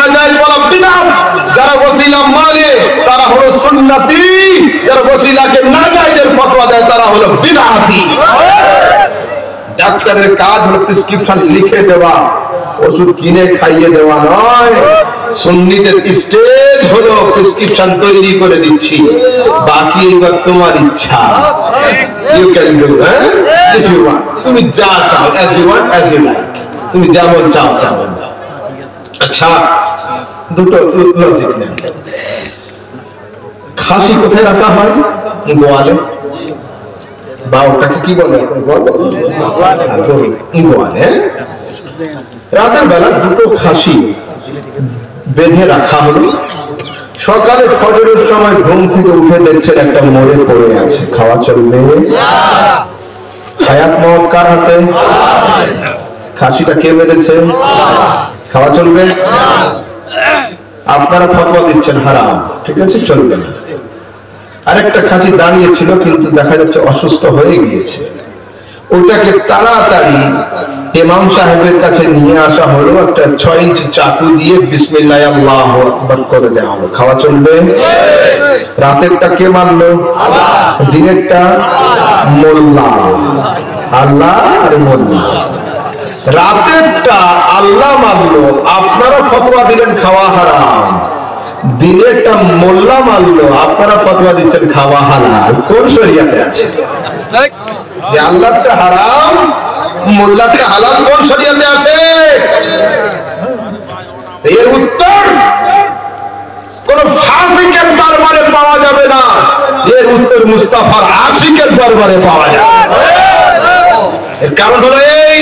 নাজায়েজ বলা বিদআত। যারা ওসিলা মানে তারা হলো সুন্নতি, যারা ওসিলাকে নাজায়েজের ফতোয়া দেয় তারা হলো বিদআতি। ডাক্তারের কাজ হলো প্রেসক্রিপশন লিখে দেওয়া, ওষুধ কিনে খাইয়ে দেওয়া নয়। সুন্নিদের স্টেজ হলো প্রেসক্রিপশন তৈরি করে দিচ্ছি, বাকি এবার তোমার ইচ্ছা। You can do if you want, তুমি যা চাও, as you want as you like, তুমি যেমন চাও তেমন। আচ্ছা, দুটো লজিক নেন। খাসি কোথায় রাখা হয়? গোয়ালে। বা ওটাকে কি বলে? গোয়ালে। রাতের বেলা দুটো খাসি বেঁধে রাখা হলো। সকালে ফজরের সময় ঘুম থেকে উঠে দেখছেন একটা মরে পড়ে আছে, খাওয়া চলবে? হায়াত মওত কার হাতে? খাসিটা কে মেরেছে? খাওয়া চলবে? আপনারা ফতোয়া দিচ্ছেন হারাম, ঠিক আছে, চলবে না। আরেকটা খাসি দাঁড়িয়ে ছিল কিন্তু দেখা যাচ্ছে অসুস্থ হয়ে গিয়েছে, ওটাকে তাড়াতাড়ি ইমাম সাহেবের কাছে নিয়ে আসা হলো। একটা 6 ইঞ্চি চাকু দিয়ে বিসমিল্লাহ আল্লাহু আকবার করে দেওয়া হলো। খাওয়া চলবে? রাতেরটা কে মানলো? দিনেরটা মোল্লা। আল্লাহ আর মোল্লা। রাতেরটা আল্লাহ মানলো, আপনারা ফতোয়া দিলেন খাওয়া হারাম। দিনেরটা মোল্লা মানলো, আপনারা ফতোয়া দিচ্ছেন খাওয়া হালাল। কোন শরিয়াতে আছে? যে আল্লাহটা হারাম, মোল্লাটা হালাল, কোন শরিয়াতে আছে? এর উত্তর কোন ফাসিকের দরবারে পাওয়া যাবে না, এর উত্তর মুস্তাফার আশিকের দরবারে পাওয়া যাবে। এর কারণ হলো এই,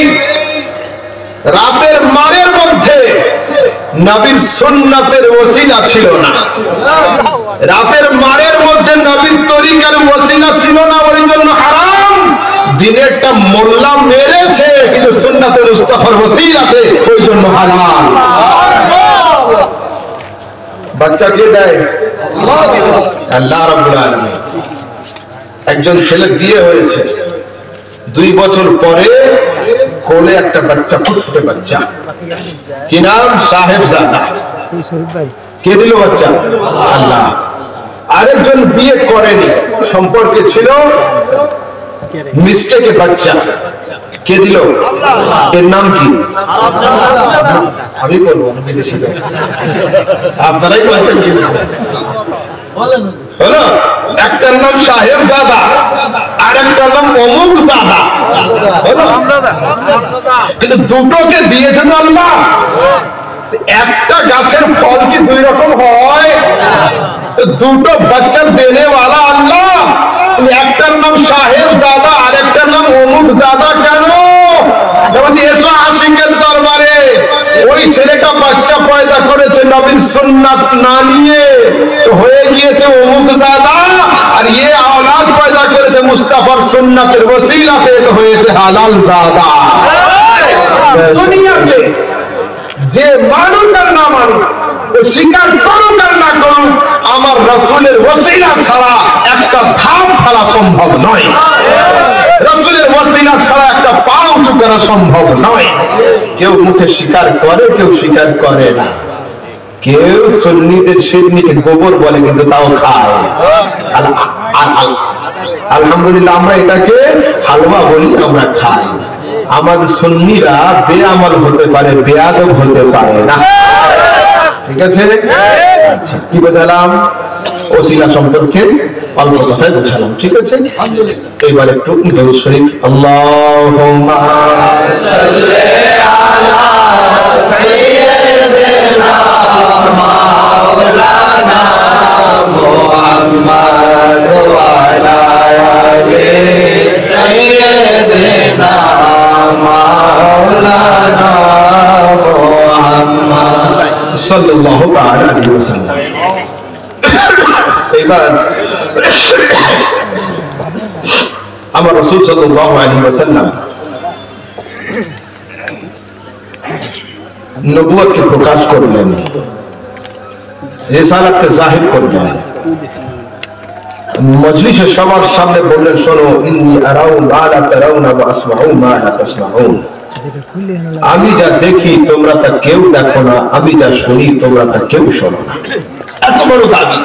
রাতের মারের মধ্যে নবীর সুন্নাতের ওসিলা ছিল না। রাতের মারের মধ্যে নবীর তরিকার ওসিলা ছিল না, ওই জন্য হারাম। দিনেরটা মোল্লা মেরেছে কিন্তু সুন্নাতের মুস্তাফার ওসিলাতে, ওই জন্য হালাল। বাচ্চা কে দেয়? আল্লাহ রাব্বুল আলামিন। একজন ছেলে বিয়ে হয়েছে, 2 বছর পরে কোলে একটা বাচ্চা, ফুটফুটে বাচ্চা। কি নাম? সাহেবজাদা। কে দিল বাচ্চা? আল্লাহ। আরেকজন বিয়ে করেনি, সম্পর্কে ছিল, মিস্টেকে বাচ্চা। কে দিল? এর নাম কি? আমি বলবো, আপনারাই বলছেন কি হলো? একটার নাম সাহেবজাদা, আর একটার নাম অমুক জাদা হলো। কিন্তু দুটোকে দিয়েছেন আল্লাহ। একটা গাছের ফল কি 2 রকম হয়? দুটো বাচ্চার দেনেওয়ালা আল্লাহ। একটার নাম সাহেবজাদা, আর একটার নাম অমুক জাদা। কেন? এসো আশিকের দরবারে। ওই ছেলেটা বাচ্চা পয়দা করেছে নবীর সুন্নাত না নিয়ে, তো হয়ে গিয়েছে অমুক জাদা, আর ইয়ে আওলাদ পয়দা করেছে মুস্তাফার সুন্নাতের ওসিলাতে, তো হয়েছে হালাল জাদা। দুনিয়াতে যে মানুষ আর না মানুষ, স্বীকার করুক আর না করুক, আমার রাসূলের ওসিলা ছাড়া একটা ধাপ ফেলা সম্ভব নয়। রাসূলের ওসিলা ছাড়া একটা পা উঁচু করা সম্ভব নয়। কেউ মুখে স্বীকার করে, কেউ স্বীকার করে না। কেউ সুন্নিদের শিরনিকে গোবর বলে কিন্তু তাও খায়। আলহামদুলিল্লাহ, আমরা এটাকে হালুয়া বলি, আমরা খাই। আমাদের সুন্নিরা বেআমল হতে পারে, বেয়াদব হতে পারে না। ঠিক আছে? আচ্ছা, কি বোঝালাম? ওসিলা সম্পর্কে অল্প কথায় বোঝালাম, ঠিক আছে? এবার একটু দরুদ শরীফ। আল্লাহুম্মা সাল্লি আলা সাইয়্যিদিনা মাওলানা মুহাম্মদ ওয়া আলা আলি সাইয়্যিদিনা মাওলানা মুহাম্মদ সাল্লাল্লাহু আলাইহি ওয়াসাল্লাম। এবার আমার রাসূল সাল্লাল্লাহু আলাইহি ওয়াসাল্লাম নবুয়তকে প্রকাশ করলেন, রিসালাতকে জাহির করলেন। মজলিসে সবার সামনে বললেন, শোনো, ইন্নী আরাউ মা লা তারাউনা ওয়া আসমাউ মা লা তাসমাউন। আমি যা দেখি তোমরা তা কেউ দেখো না, আমি যা শুনি তোমরা তা কেউ শোনো না। এত বড় দাবি।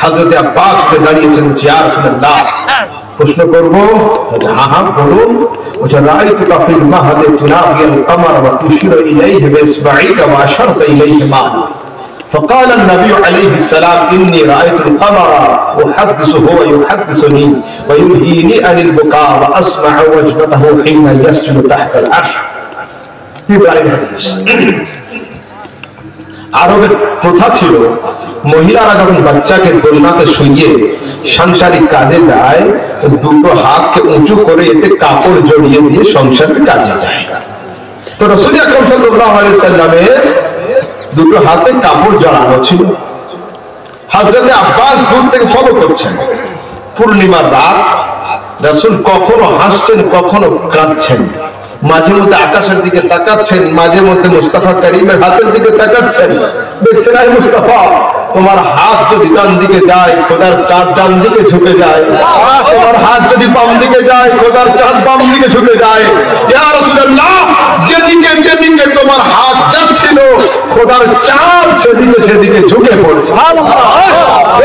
হযরত আব্বাস দাঁড়িয়েছেন, ইয়া রাসূলুল্লাহ, প্রশ্ন করবো? হ্যাঁ হ্যাঁ বলুন। রাআইতুকা ফিল মাহদি তুনাবিয়াল কমর ওয়া তুশিরু ইলাইহি বিইসবাইকা ওয়া আশারতা ইলাইহি মা। فقال النبي عليه السلام إني رأيت القمر أحدثه ويحدثني ويلهيني عن البكاء وأسمع وجبته حين يسجد تحت العرش. আরবের প্রথা ছিল, মহিলারা যখন বাচ্চাকে দোলনাতে শুইয়ে সাংসারিক কাজে যায়, দুটো হাতকে উঁচু করে এতে কাপড় জড়িয়ে দিয়ে সংসারের কাজে যায়। তো রাসূল আকরাম সাল্লাল্লাহু আলাইহি সাল্লামের দুটো হাতে কাপড় জড়ানো ছিল। হযরত আব্বাস দূর থেকে ফলো করছেন। পূর্ণিমার রাত, রাসূল কখনো হাসছেন কখনো কাঁদছেন, মাঝে মধ্যে আকাশের দিকে তাকাচ্ছেন, মাঝে মধ্যে মুস্তাফা করিমের হাতের দিকে তাকাচ্ছেন। দেখছেন, আয় মুস্তাফা, তোমার হাত যদি ডান দিকে যায় খোদার চাঁদ ডান দিকে ঝুঁকে যায়, তোমার হাত যদি বাম দিকে যায় খোদার চাঁদ বাম দিকে ঝুঁকে যায়। ইয়া রাসূলুল্লাহ, যেদিকে যেদিকে তোমার হাত যাচ্ছিল খোদার চাঁদ সেদিকে সেদিকে ঝুঁকে পড়ছে।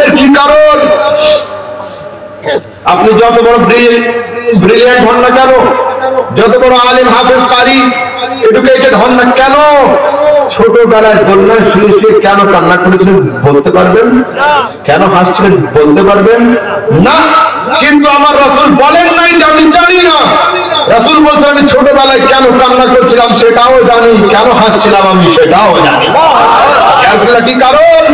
এর কি কারণ? আপনি যত বড় ব্রিলিয়ান্ট হন না কেন, যত বড় আলেম হাফেজ কারি এডুকেটেড হন না কেন, ছোটবেলায় দোলনায় শুয়ে শুয়ে কেন কান্না করেছিলেন বলতে পারবেন? কেন হাসছিলেন বলতে পারবেন না? কিন্তু আমার রাসূল বলেন নাই যে আমি জানি না। রাসূল বলছেন আমি ছোটবেলায় কেন কান্না করছিলাম সেটাও জানি, কেন হাসছিলাম আমি সেটাও জানি। কি কারণ?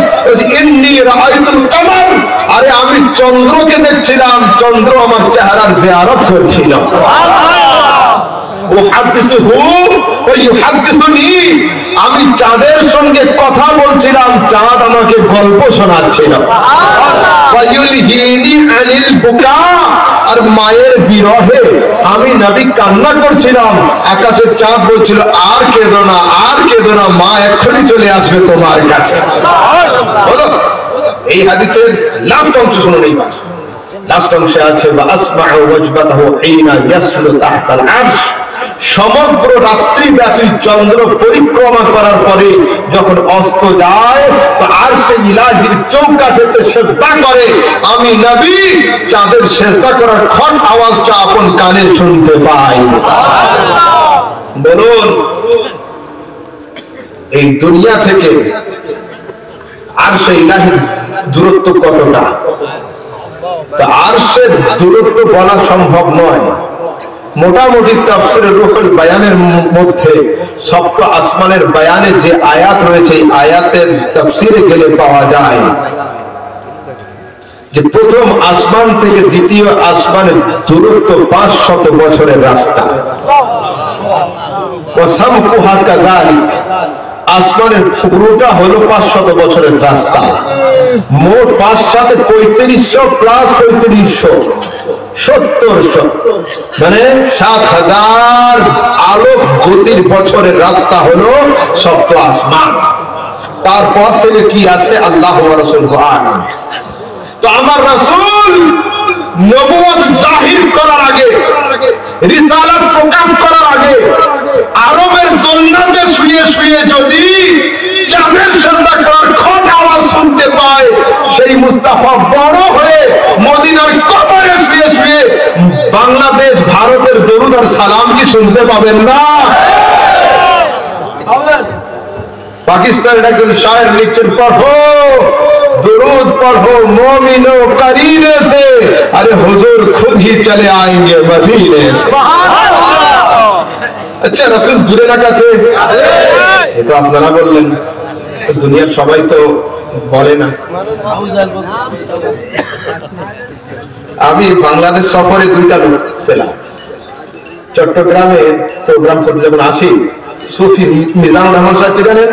ইন্নী রাআইতুল কমর, আরে আমি চন্দ্রকে দেখছিলাম, চন্দ্র আমার চেহারার জিয়ারত করছিল। আমি চাঁদের সঙ্গে কথা বলছিলাম, চাঁদ আমাকে গল্প শোনাচ্ছিল। আর মায়ের বিরহে আমি নবী কান্না করছিলাম, আকাশের চাঁদ বলছিল আর কেঁদো না, আর কেঁদো না, মা এক্ষুনি চলে আসবে তোমার কাছে। বলো, এই হাদিসের লাস্ট অংশ শুনুন। এইবার লাস্ট অংশে আছে আসমাউ ওয়াজবাতাহু হিনা ইয়াসজুদু তাহতাল আরশ। সমগ্র রাত্রি ব্যাপী চন্দ্র পরিক্রমা করার পরে যখন অস্ত যায় তো আরশে ইলাহির চৌকাঠেতে সিজদা করে, আমি নবী চাঁদের সিজদা করার খট আওয়াজটা আপন কানে শুনতে পাই। বলুন, এই দুনিয়া থেকে আরশে ইলাহির দূরত্ব কতটা? তা আরশের দূরত্ব বলা সম্ভব নয়। মোটামুটি তাফসীরে রুহুল বায়ানের মধ্যে সপ্ত আসমানের বায়ানে যে আয়াত রয়েছে, এই আয়াতের তাফসীরে গেলে পাওয়া যায় যে প্রথম আসমান থেকে দ্বিতীয় আসমানের দূরত্ব 500 বছরের রাস্তা। ওয়াসামকুহা কাযালিক, আসমানের পুরোটা হলো 500 বছরের রাস্তা। মোট 5 সাথে 3500 প্লাস 3500 700, মানে 7000 আলোক গতির বছরের রাস্তা হলো সপ্ত আসমান। তারপর থেকে কি আছে আল্লাহ ওয়া রাসূলুহু আ'লাম। তো আমার রাসূল নবুয়ত জাহির করার আগে, রিসালাত প্রকাশ করার আগে আরবের দোলনাতে শুয়ে শুয়ে যদি চাঁদের সিজদা করার খট আওয়াজ শুনতে পায়, সেই মুস্তাফা বড় হয়ে মদিনার কবরে শুয়ে শুয়ে বাংলাদেশ ভারতের দরুদ আর সালাম কি শুনতে পাবেন না? পাকিস্তানের একজন শায়ের লিখছেন, পড়ো दुरूद पढ़ो मोमिनो करीने से, अरे हुजूर खुद ही चले आएंगे मदीने से। अच्छा, रसूल दूरे ना काছে? ये तो আপনারা বললেন, দুনিয়ার সবাই তো বলে না। আমি বাংলাদেশ সফরে 2টা লোক পেলাম। চট্টগ্রামে প্রোগ্রাম করতে যখন আসি, সুফি মিজানুর রহমান সাহেব জানেন,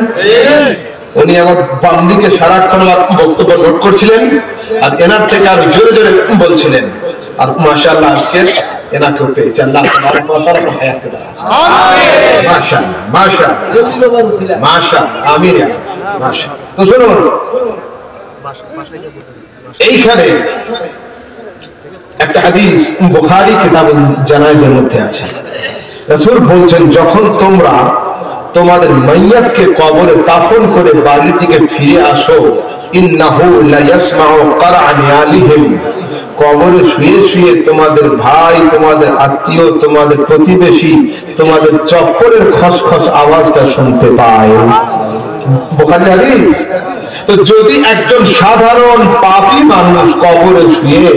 উনি আমার বাম দিকে সারাক্ষণ বক্তব্য নোট করছিলেন আর এনার থেকে আর জোরে জোরে বলছিলেন। আর মাশাআল্লাহ আজকে এনাকেও পেয়েছি, আল্লাহ তাবারক ওয়া তাআলা হায়াতে দারাজ। আমিন, মাশাআল্লাহ মাশাআল্লাহ মাশাআল্লাহ, আমিন মাশাআল্লাহ। তো শুনুন, এইখানে একটা হাদিস বুখারী কিতাবুল জানায়েজের মধ্যে আছে। রাসূল বলছেন যখন তোমরা তোমাদের মাইয়াতকে কবরে দাফন করে বাড়ির দিকে ফিরে আসো, ইন্নাহু লা ইয়াসমাউ কারআন আলিহিম, কবরে শুয়ে শুয়ে তোমাদের ভাই, তোমাদের আত্মীয়, তোমাদের প্রতিবেশী তোমাদের চপ্পলের খসখস আওয়াজটা শুনতে পায়। বুখারী হাদিস। তো যদি একজন সাধারণ পাপী মানুষ কবরে শুয়ে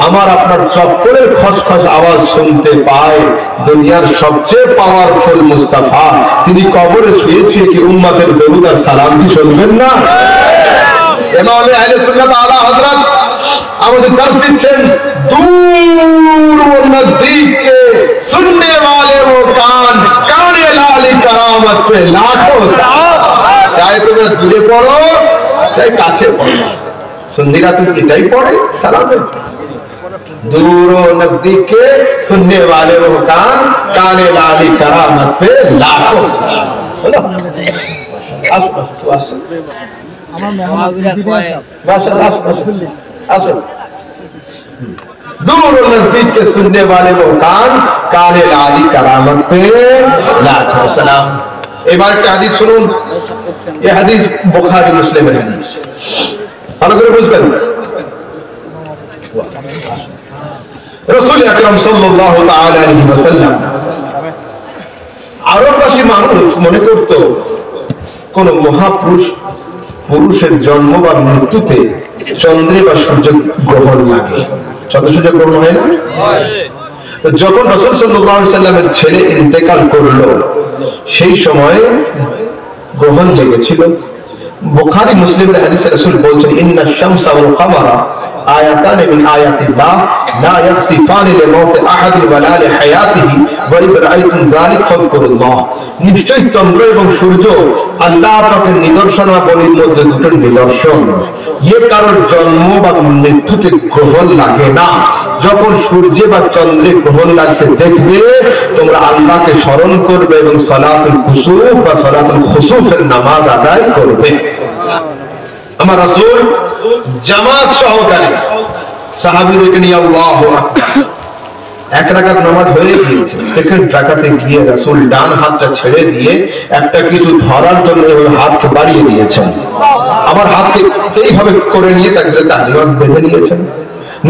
আমার আপনার চপ্পলের খসখস আওয়াজ শুনতে পায়, দুনিয়ার সবচেয়ে পাওয়ারফুল মুস্তাফা তিনি কবরে শুয়ে শুয়ে কি উম্মতের দরুদ আর সালাম কি শুনবেন না? ইমাম আহলে সুন্নাত আলা হযরত আমাদের দর্শ দিচ্ছেন, दूर व नजदीक के सुनने वाले वो कान, काने लाली करामत पे लाखों सलाम। चाहे तुम्हें दूरे पढ़ो चाहे काछे पढ़ो, सुन्नीरा तो एटाई पढ़े सालाम। दूर व नजदीक के सुनने वाले वो कान, काने लाली करामत पे लाखों सलाम। बोलो दूर और नजदीक के सुनने वाले वो कान, काने लाली करामत पे लाखों सलाम। एक बार एक हदीस सुनुन, ये हदीस बुखारी मुस्लिम हदीस, ভালো করে বুঝবেন। রাসূল আকরাম সাল্লাল্লাহু তাআলা আলাইহি ওয়াসাল্লাম আরববাসী মানুষ মনে করত কোন মহাপুরুষ পুরুষের জন্ম বা মৃত্যুতে চন্দ্রে বা সূর্য গ্রহণ লাগে। চন্দ্র সূর্য গ্রহণ হয় না? যখন রাসূল সাল্লাল্লাহু আলাইহি ওয়াসাল্লামের ছেলে ইন্তেকাল করলো সেই সময় গ্রহণ লেগেছিল। বুখারী মুসলিমের হাদিসে রাসূল বলছেন, ইন্না শামসা ওয়াল কামারা আয়াতান মিন আয়াতিল্লাহ লা ইয়াকসিফানি লিমাউতি আহাদিন ওয়ালা লিহায়াতিহি ওয়া ইন রাআইতুম যালিক ফাযকুরুল্লাহ। নিশ্চয়ই চন্দ্র এবং সূর্য আল্লাহ পাকের নিদর্শনাবলীর মধ্যে দুটো নিদর্শন, এ কারোর জন্ম বা মৃত্যুতে গ্রহণ লাগে না। যখন সূর্যে বা চন্দ্রে গ্রহণ লাগতে দেখবে তোমরা আল্লাহকে স্মরণ করবে এবং সালাতুল কুসুফ বা সালাতুল খুসুফের নামাজ আদায় করবে। আমার রাসূল জামাত সহকারে সাহাবীদেরকে নিয়ে আল্লাহু আকবার, এক রাকাত নামাজ হয়ে গিয়েছে, সেকেন্ড রাকাতে গিয়ে রাসূল ডান হাতটা ছেড়ে দিয়ে একটা কিছু ধরার জন্য এইভাবে হাতকে বাড়িয়ে দিয়েছেন, আবার হাতকে এইভাবে করে নিয়ে তাকবীরাত বেঁধে নিয়েছেন।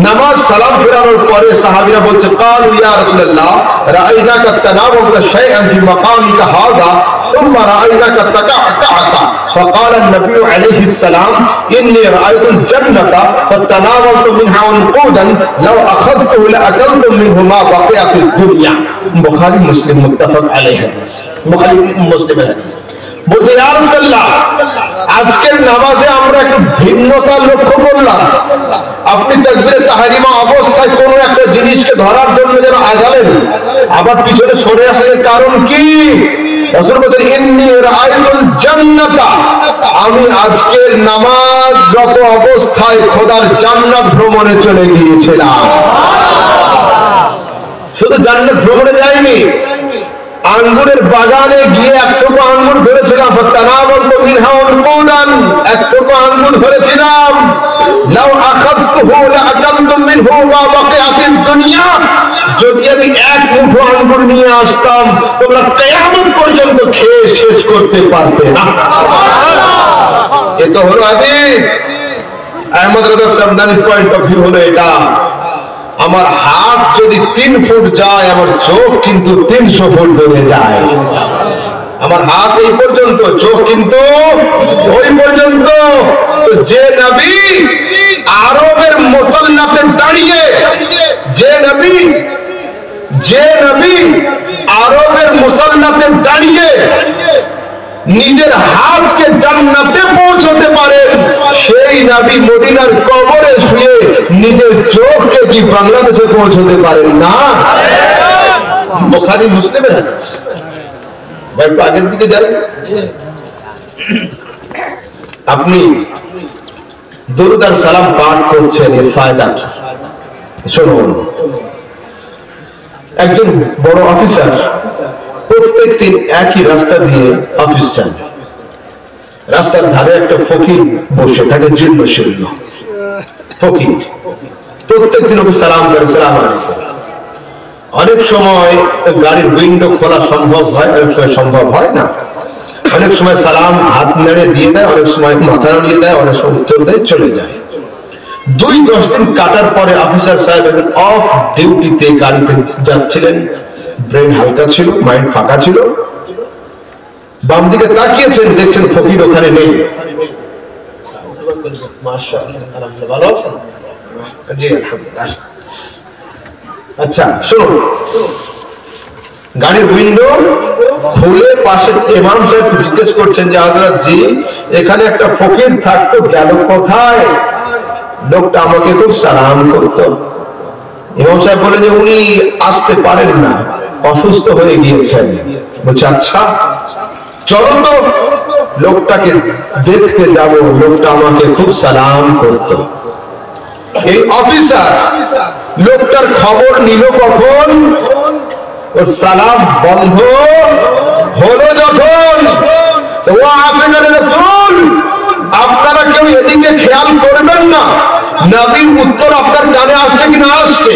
নামাজ সালাম ফেরানোর পরে সাহাবীরা বলছে, ক্বালু ইয়া রাসূলুল্লাহ রাআইনাকা তানাওয়ালতা শাইআন ফি মাকামিকা হাযা সুম্মা রাআইনাকা তাকা'তা فقال النبي عليه السلام إني رأيت الجنة فتناولت منها عنقودا لو أخذته لأكلتم منه ما بقي في الدنيا। বুখারী মুসলিম মুত্তাফাক আলাইহি হাদিস, বুখারী মুসলিমের হাদিস। বলছে ইয়া রাসূলুল্লাহ আজকের নামাজে আমরা একটু ভিন্নতা লক্ষ্য করলাম, আপনি তাকবীরে তাহরিমা অবস্থায় কোন একটা জিনিসকে ধরার জন্য যেন আগালেন আবার পিছনে সরে আসার কারণ কি? রাসূল বলেন, ইন্নী রাআইতুল জান্নাতা, আমি আজকের নামাজরত অবস্থায় খোদার জান্নাত ভ্রমণে চলে গিয়েছিলাম। শুধু জান্নাত ভ্রমণে যাইনি, আঙ্গুরের বাগানে গিয়ে এক টুকরো আঙ্গুর ধরেছিলাম, ফাতানাওয়ালতু মিনহা উনকুদান, এক টুকরো আঙ্গুর ধরেছিলাম, লাউ আখাযতুহু লাআকালতুম মিনহু মা বাকিয়াতিদ দুনিয়া, যদি আমি এক মুঠো আঙ্গুর নিয়ে আসতাম তোমরা কিয়ামত পর্যন্ত খেয়ে শেষ করতে পারতে না। এটা হলো হাদিস। আহমদ রাজা সামদানির পয়েন্ট অফ ভিউ হলো এটা, আমার হাত যদি 3 ফুট যায় আমার চোখ কিন্তু 300 ফুট দূরে যায়। আমার হাত এই পর্যন্ত, চোখ কিন্তু ওই পর্যন্ত। তো যে নবী আরবের মুসাল্লাতে দাঁড়িয়ে, যে নবী আরবের মুসাল্লাতে দাঁড়িয়ে নিজের হাতকে জান্নাতে পৌঁছতে পারেন, সেই নবী মদিনার কবরে শুয়ে নিজের চোখকে কি বাংলাদেশে পৌঁছতে পারেন না? বুখারী মুসলিমের হাদিস। একটু আগের দিকে যাই, আপনি দরুদ আর সালাম পাঠ করছেন, এর ফায়দা কি শুনুন। একজন বড় অফিসার প্রত্যেক দিন একই রাস্তা দিয়ে অফিস যান, রাস্তার ধারে একটা ফকির বসে থাকে, জীর্ণ শীর্ণ ফকির, প্রত্যেক দিন ওকে সালাম করে, সালাম আলাইকুম। অনেক সময় গাড়ির উইন্ডো খোলা সম্ভব হয়, অনেক সময় সম্ভব হয় না। অনেক সময় সালাম হাত নেড়ে দিয়ে দেয়, অনেক সময় মাথা নাড়িয়ে দেয়, অনেক সময় উত্তর দেয়, চলে যায়। 2-10 দিন কাটার পরে অফিসার সাহেব অফ ডিউটিতে গাড়িতে যাচ্ছিলেন, ব্রেন হালকা ছিল, মাইন্ড ফাঁকা ছিল। বাম দিকে তাকিয়েছেন, দেখছেন ফকির ওখানে নেই। ভালো আছেন? জি আলহামদুলিল্লাহ। আচ্ছা শুনুন, গাড়ির উইন্ডো খুলে পাশে ইমাম সাহেব জিজ্ঞেস করছেন যে হযরত জি, এখানে একটা ফকির থাকতো, গেল কোথায়? লোকটা আমাকে খুব সালাম করতো। ইমাম সাহেব বলেন যে উনি আসতে পারেন না, অসুস্থ হয়ে গিয়েছেন। বলছে আচ্ছা চলো তো লোকটাকে দেখতে যাব। লোকটা আমাকে খুব সালাম করতো। এই অফিসার লোকটার খবর নিল কখন? ওর সালাম বন্ধ হলো যখন। তো ও আশিকার রাসূল, আপনারা কেউ এদিকে খেয়াল করবেন না, নবীর উত্তর আপনার কানে আসছে কি না আসছে,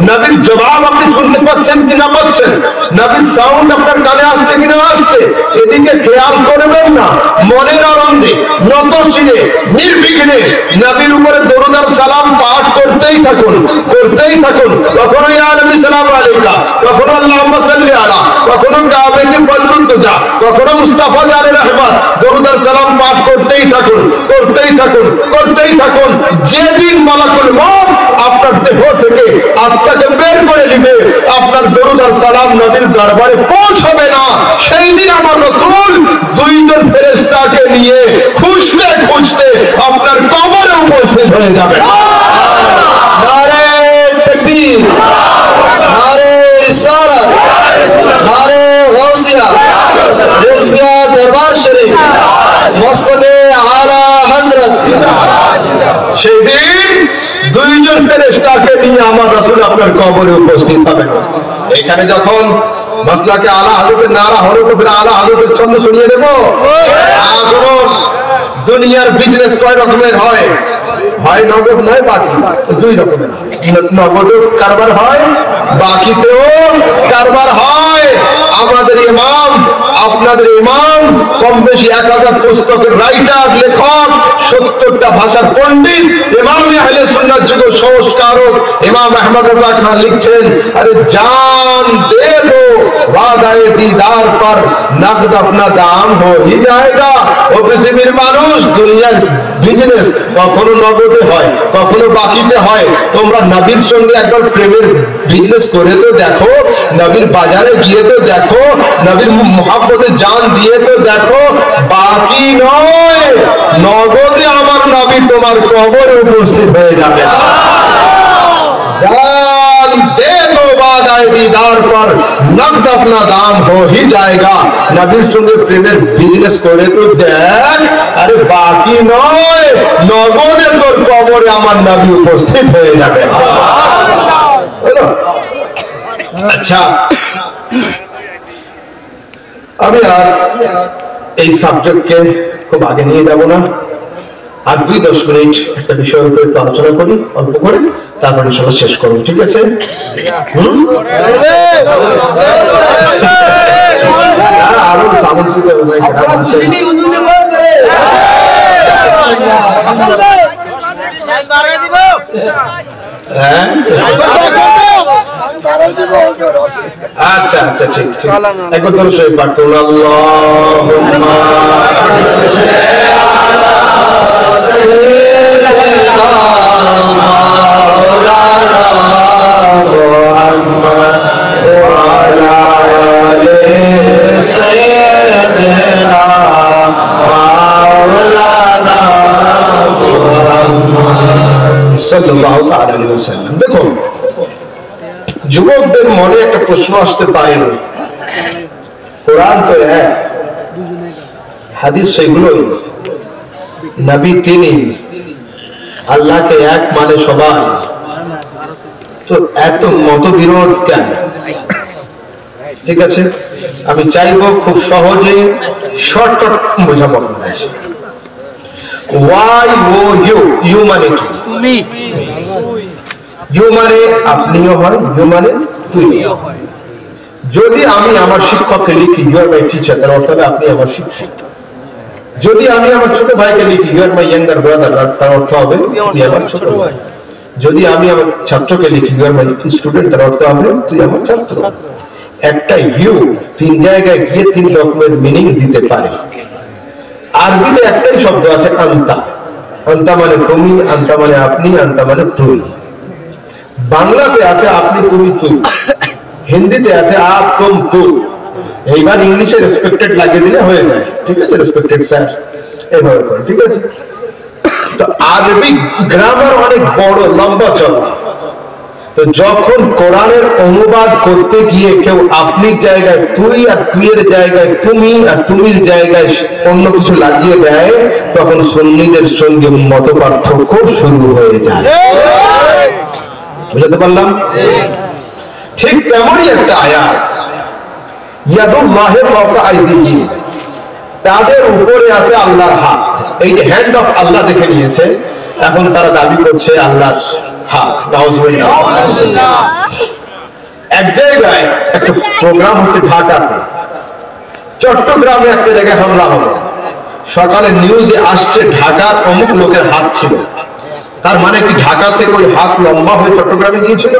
নবীর জবাব আপনি শুনতে পাচ্ছেন কি না পাচ্ছেন, নবীর সাউন্ড আপনার কানে আসছে কি না আসছে, এদিকে খেয়াল করবেন না। মনের আনন্দে নত শিরে নির্বিঘ্নে নবীর উপরে দরুদ আর সালাম পাঠ করতেই থাকুন, করতেই থাকুন। কখনো ইয়া নবী সালাম আলাইকা, কখনো আল্লাহুম্মা সাল্লি আলা, কখনো কাবাকে বলুন তো যা, কখনো মুস্তাফা জানে রহমত, দরুদ আর সালাম পাঠ করতেই থাকুন, করতেই থাকুন, করতেই থাকুন। যেদিন মালাকুল মউত আপনার দেহ থেকে আত্মাকে বের করে নিবে, আপনার দরুদ আর সালাম নবীর দরবারে পৌঁছবে না, সেই দিন আমার রাসূল 2জন ফেরেশতাকে নিয়ে খুঁজতে খুঁজতে আপনার কবরে উপস্থিত হয়ে যাবে। নারে তাকবীর, নারে রিসালাত, নারে গাউসিয়া, রিজবিয়া দরবার শরীফ, মসনদে আলা হযরত। সেই দিন 2জন ফেরেশতাকে নিয়ে আমার রাসূল আপনার কবরে উপস্থিত হবেন। এখানে যখন মাসলাকে আলা হযরতের নারা হলো, তো ফির আলা হযরতের ছন্দ শুনিয়ে দেব। শুনুন, দুনিয়ার বিজনেস কয় রকমের হয়? হয় নগদ, নয় বাকি, 2 রকমের। নগদও কারবার হয়, বাকিতেও কারবার হয়। আমাদের ইমাম, আপনাদের ইমাম কম বেশি 1000 পুস্তকের রাইটার, লেখক, 70টা ভাষার পণ্ডিত, ইমাম আহলে সুন্নাত যুগ সংস্কারক ইমাম আহমদ রাজা খান লিখছেন, আরে জান দে দো ওয়াদায়ে দীদার পর নগদ अपना দাম हो ही जाएगा। ও পৃথিবীর মানুষ, দুনিয়ার বিজনেস কখনো নগদে হয়, কখনো বাকিতে হয়। তোমরা নবীর সঙ্গে একবার প্রেমের বিজনেস করে তো দেখো, নবীর বাজারে গিয়ে তো দেখো, নবীর মুহাব্বতে জান দিয়ে তো দেখো, বাকি নয়, নগদে আমার নবী তোমার কবরে উপস্থিত হয়ে যাবে। জান দে দো ওয়াদায়ে দীদার পর নগদ अपना দাম हो ही जाएगा। নবীর সঙ্গে প্রেমের বিজনেস করে তো দেখ, আরে বাকি নয়, নগদে তোর কবরে আমার নবী উপস্থিত হয়ে যাবে। আচ্ছা, আমি আর এই সাবজেক্টকে খুব আগে নিয়ে যাব না। আর 2-10 মিনিট একটা বিষয়ের উপর একটু আলোচনা করি অল্প করে, তারপর ইনশাআল্লাহ শেষ করব, ঠিক আছে? আরো আমন্ত্রিত আছে। আচ্ছা আচ্ছা, ঠিক ঠিক, একবার ধরে শরীফ পাঠ করুন। আল্লাহুম্মা সাল্লাল্লাহু আলাইহি ওয়াসাল্লাম। দেখুন, যুবকদের মনে একটা প্রশ্ন আসতে পারে, কোরআন তো এক, হাদিস সেগুলোই, নবী তিনি, আল্লাহকে এক মানে সবাই, তো এত মতবিরোধ কেন? ঠিক আছে, আমি চাইবো খুব সহজে শর্টকাট বোঝাবো আপনাদের। ওয়াই ও ইউ, ইউ মানে কি? তুমি। ইউ মানে আপনিও হয়, ইউ মানে তুমিও হয়। যদি আমি আমার শিক্ষককে লিখি ইউ আর মাই টিচার, তার অর্থ হবে আপনি আমার শিক্ষক। যদি আমি আমার ছোট ভাইকে লিখি you are my younger brother, তার অর্থ হবে আপনি আমার ছোট ভাই। যদি আমি আমার ছাত্রকে লিখি ইউ আর মাই স্টুডেন্ট, তার অর্থ হবে তুই আমার ছাত্র। একটা ইউ তিন জায়গায় গিয়ে তিন রকমের মিনিং দিতে পারে। আরবিতে একটাই শব্দ আছে আন্তা। আন্তা মানে তুমি, আন্তা মানে আপনি, আন্তা মানে তুই। বাংলাতে আছে আপনি তুমি তুই, হিন্দিতে আছে আপ তুম তু। এইবার ইংলিশে রেসপেক্টেড লাগিয়ে দিলে হয়ে যায়, ঠিক আছে? রেসপেক্টেড স্যার এইভাবে করে, ঠিক আছে? তো আরবি গ্রামার অনেক বড় লম্বা চড়া। তো যখন কোরআনের অনুবাদ করতে গিয়ে কেউ আপনির জায়গায় তুই আর তুইয়ের জায়গায় তুমি আর তুমির জায়গায় অন্য কিছু লাগিয়ে দেয়, তখন সুন্নিদের সঙ্গে মত পার্থক্য শুরু হয়ে যায়। বুঝতে পারলাম? ঠিক তেমনই একটা আয়াত, ইয়াদুল্লাহি ফাওকা আইদিহিম, তাদের উপরে আছে আল্লাহর হাত। এই যে হ্যান্ড অফ আল্লাহ দেখে নিয়েছে, এখন তারা দাবি করছে আল্লাহর হাত। এক জায়গায় একটা প্রোগ্রাম হচ্ছে ঢাকাতে, চট্টগ্রামে একটা জায়গায় হামলা হলো। সকালে নিউজে আসছে ঢাকার অমুক লোকের হাত ছিল। তার মানে কি ঢাকাতে ওই হাত লম্বা হয়ে চট্টগ্রামে গিয়েছিল?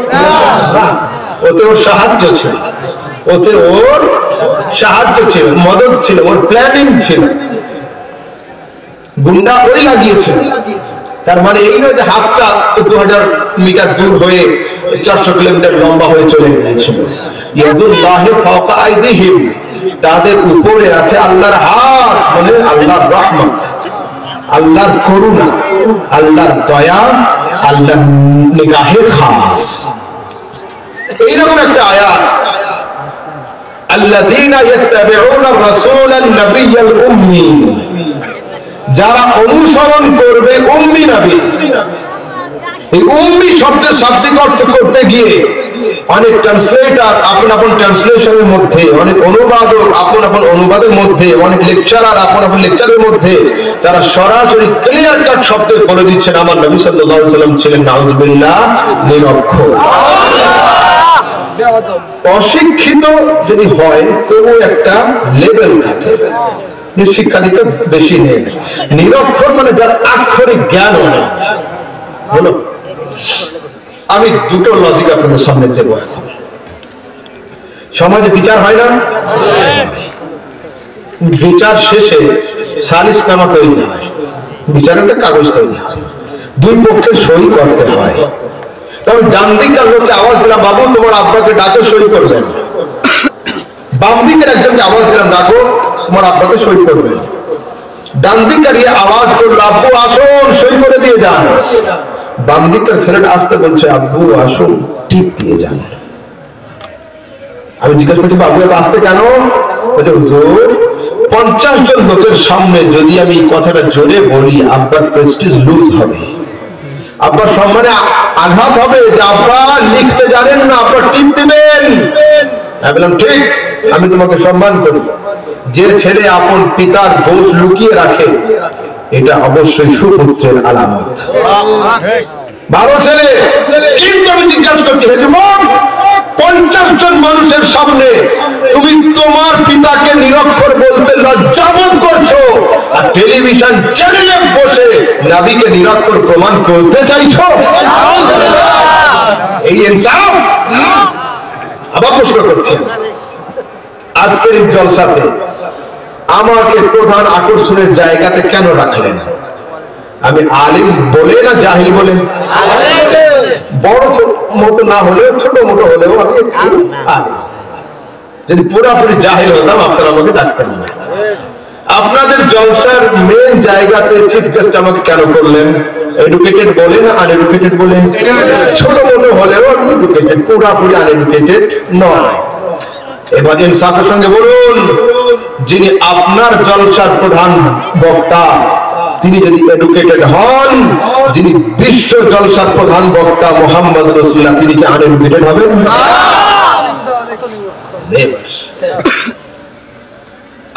না, ওতে ওর সাহায্য ছিল, ওতে ওর সাহায্য ছিল, মদত ছিল, ওর প্ল্যানিং ছিল, গুন্ডা ওই লাগিয়েছিল। তার মানে এই নয় যে হাতটা 2000 মিটার দূর হয়ে 400 কিলোমিটার লম্বা হয়ে চলে গিয়েছিল। ইয়াদুল্লাহি ফাওকা আইদিহিম, তাদের উপরে আছে আল্লাহর হাত, মানে আল্লাহর রহমত, আল্লাহর করুণা, আল্লাহর দয়া, আল্লাহর নিগাহে খাস। এইরকম একটা আয়াত, আল্লাযীনা ইয়াত্তাবিউনা আর-রাসূলান নাবিয়্যাল উম্মি, যারা অনুসরণ করবে উম্মি নবী। এই উম্মি শব্দের শাব্দিক অর্থ করতে গিয়ে অনেক ট্রান্সলেটর আপন আপন ট্রান্সলেশনের মধ্যে, অনেক অনুবাদক আপন আপন অনুবাদের মধ্যে, অনেক লেকচারার আপন আপন লেকচারের মধ্যে তারা সরাসরি ক্লিয়ার কাট শব্দে বলে দিচ্ছেন আমার নবী সাল্লাল্লাহু আলাইহি ওয়াসাল্লাম ছিলেন নাউযুবিল্লাহ নিরক্ষর। অশিক্ষিত যদি হয় তবু একটা লেভেল থাকে, শিক্ষা দীক্ষা বেশি নেই। নিরক্ষর মানে যার আক্ষরিক জ্ঞান নেই। বলো, আমি দুটো লজিক আপনাদের সামনে দেব। এখন সমাজে বিচার হয় না? বিচার শেষে সালিসনামা তৈরি হয়, বিচারের একটা কাগজ তৈরি হয়, দুই পক্ষের সই করতে হয়। তখন ডান দিককার লোককে আওয়াজ দিলাম, বাবু তোমার আব্বাকে ডাকো, সই করবেন। বাম দিকের একজনকে আওয়াজ দিলাম, ডাকো তোমার আব্বাকে সই করবেন। ডান দিককার আওয়াজ করলো, আব্বু আসুন সই করে দিয়ে যান। বাম দিককার ছেলেটা আসতে বলছে, আব্বু আসুন টিপ দিয়ে যান। আমি জিজ্ঞেস করছি, বাবু আসতে কেন? বলছে, হুজুর 50 জন লোকের সামনে যদি আমি কথাটা জোরে বলি, আব্বার প্রেস্টিজ লুজ হবে, আব্বার সম্মানে আঘাত হবে, যে আব্বা লিখতে জানেন না, আব্বা টিপ দিবেন। আমি বললাম, ঠিক, আমি তোমাকে সম্মান করি। যে ছেলে আপন পিতার দোষ লুকিয়ে রাখে, এটা অবশ্যই সুপুত্রের আলামত, ভালো ছেলে। কিন্তু আমি জিজ্ঞাসা করছি, 50 জন মানুষের সামনে তুমি তোমার পিতাকে নিরক্ষর বলতে লজ্জাবোধ করছো, আর টেলিভিশন চ্যানেলে বসে নবীকে নিরক্ষর প্রমাণ করতে চাইছো? এই ইনসাফ? আবার প্রশ্ন করছি, আজকের এই জলসাতে আমাকে প্রধান আকর্ষণের জায়গাতে কেন রাখলেন? আমি আলিম বলে না জাহিল বলে? বড় মতো না হলেও, ছোট মোটো হলেও আমি আলিম। যদি পুরাপুরি জাহিল হতাম আপনারা আমাকে ডাকতেন না। আপনাদের জলসার মেন জায়গাতে চিফ গেস্ট আমাকে কেন করলেন? এডুকেটেড বলে না আনএডুকেটেড বলে? ছোট মোটো হলেও আমি এডুকেটেড, পুরাপুরি আনএডুকেটেড নয়। এবার ইনসাফের সঙ্গে বলুন, যিনি আপনার জলসার প্রধান বক্তা, তিনি যদি এডুকেটেড হন, যিনি বিশ্ব জলসার প্রধান বক্তা মুহাম্মদ রাসূলুল্লাহ, তিনি কি আনএডুকেটেড হবেন?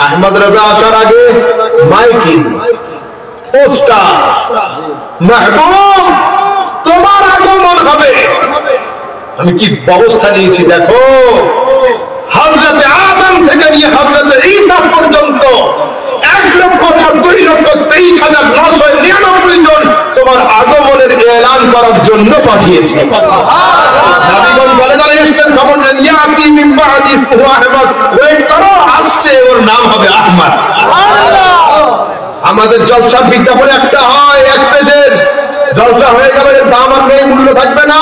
আহমদ রাজা আসার আগে মাইকিং, পোস্টার, মাহবুব তোমার আগমন হবে, আমি কি ব্যবস্থা নিয়েছি দেখো। হযরতে আদম থেকে নিয়ে হযরতে ঈসা পর্যন্ত 1,23,999 জন তোমার আগমনের এলান করার জন্য পাঠিয়েছে। নবীগণ বলে তারা এসেছেন, খবর দেন ইয়াতি মিন বাদি ইসমুহু আহমদ, ওয়েট করো, আসছে, ওর নাম হবে আহমদ। আমাদের জলসার বিজ্ঞাপন একটা হয়, এক পেজের জলসা হয়ে গেল, এর দাম আর নেই, মূল্য থাকবে না।